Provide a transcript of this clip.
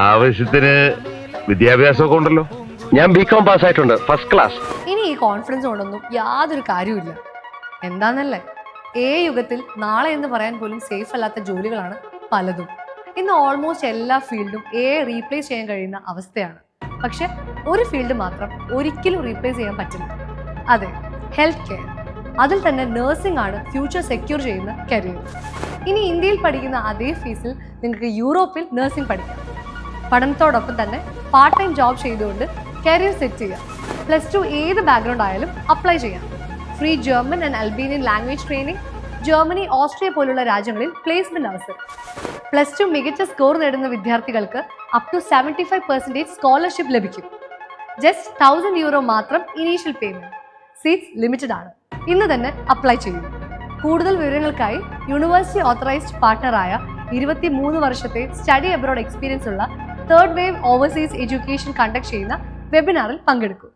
ആവശ്യത്തിന് വിദ്യാഭ്യാസമൊക്കെ ഉണ്ടല്ലോ. ഞാൻ ബികോം പാസ്സായിട്ടുണ്ട്, ഫസ്റ്റ് ക്ലാസ്. ഇനി ഈ കോൺഫിഡൻസ് കൊണ്ടൊന്നും യാതൊരു കാര്യമില്ല. എന്താന്നല്ലേ, യുഗത്തിൽ നാളെ എന്ന് പറയാൻ പോലും സേഫ് അല്ലാത്ത ജോലികളാണ് പലതും. ഇന്ന് ഓൾമോസ്റ്റ് എല്ലാ ഫീൽഡും റീപ്ലേസ് ചെയ്യാൻ കഴിയുന്ന അവസ്ഥയാണ്. പക്ഷെ ഒരു ഫീൽഡ് മാത്രം ഒരിക്കലും റീപ്ലേസ് ചെയ്യാൻ പറ്റില്ല. അതെ, ഹെൽത്ത് കെയർ. അതിൽ തന്നെ നഴ്സിംഗ് ആണ് ഫ്യൂച്ചർ സെക്യൂർ ചെയ്യുന്ന കരിയർ. ഇനി ഇന്ത്യയിൽ പഠിക്കുന്ന അതേ ഫീസിൽ നിങ്ങൾക്ക് യൂറോപ്പിൽ നഴ്സിംഗ് പഠിക്കാം. പഠനത്തോടൊപ്പം തന്നെ പാർട്ട് ടൈം ജോബ് ചെയ്തുകൊണ്ട് കരിയർ സെറ്റ് ചെയ്യാം. +2 ഏത് ബാക്ക്ഗ്രൗണ്ട് ആയാലും അപ്ലൈ ചെയ്യാം. Free German and Albanian language training, Germany, Austria പോലുള്ള രാജ്യങ്ങളിൽ പ്ലേസ്മെന്റ് അവസരം. +2 മികച്ച സ്കോർ നേടുന്ന വിദ്യാർത്ഥികൾക്ക് അപ് ടു 75% സ്കോളർഷിപ്പ് ലഭിക്കും. ജസ്റ്റ് €1000 മാത്രം ഇനീഷ്യൽ പേയ്മെന്റ്. സീറ്റ്സ് ലിമിറ്റഡ് ആണ്. ഇന്ന് തന്നെ അപ്ലൈ ചെയ്യും. കൂടുതൽ വിവരങ്ങൾക്കായി യൂണിവേഴ്സിറ്റി ഓത്തറൈസ്ഡ് പാർട്ണറായ 23 വർഷത്തെ സ്റ്റഡി അബ്രോഡ് എക്സ്പീരിയൻസ് ഉള്ള third wave overseas education conduct ചെയ്യുന്ന വെബിനാറിൽ പങ്കെടുക്കും.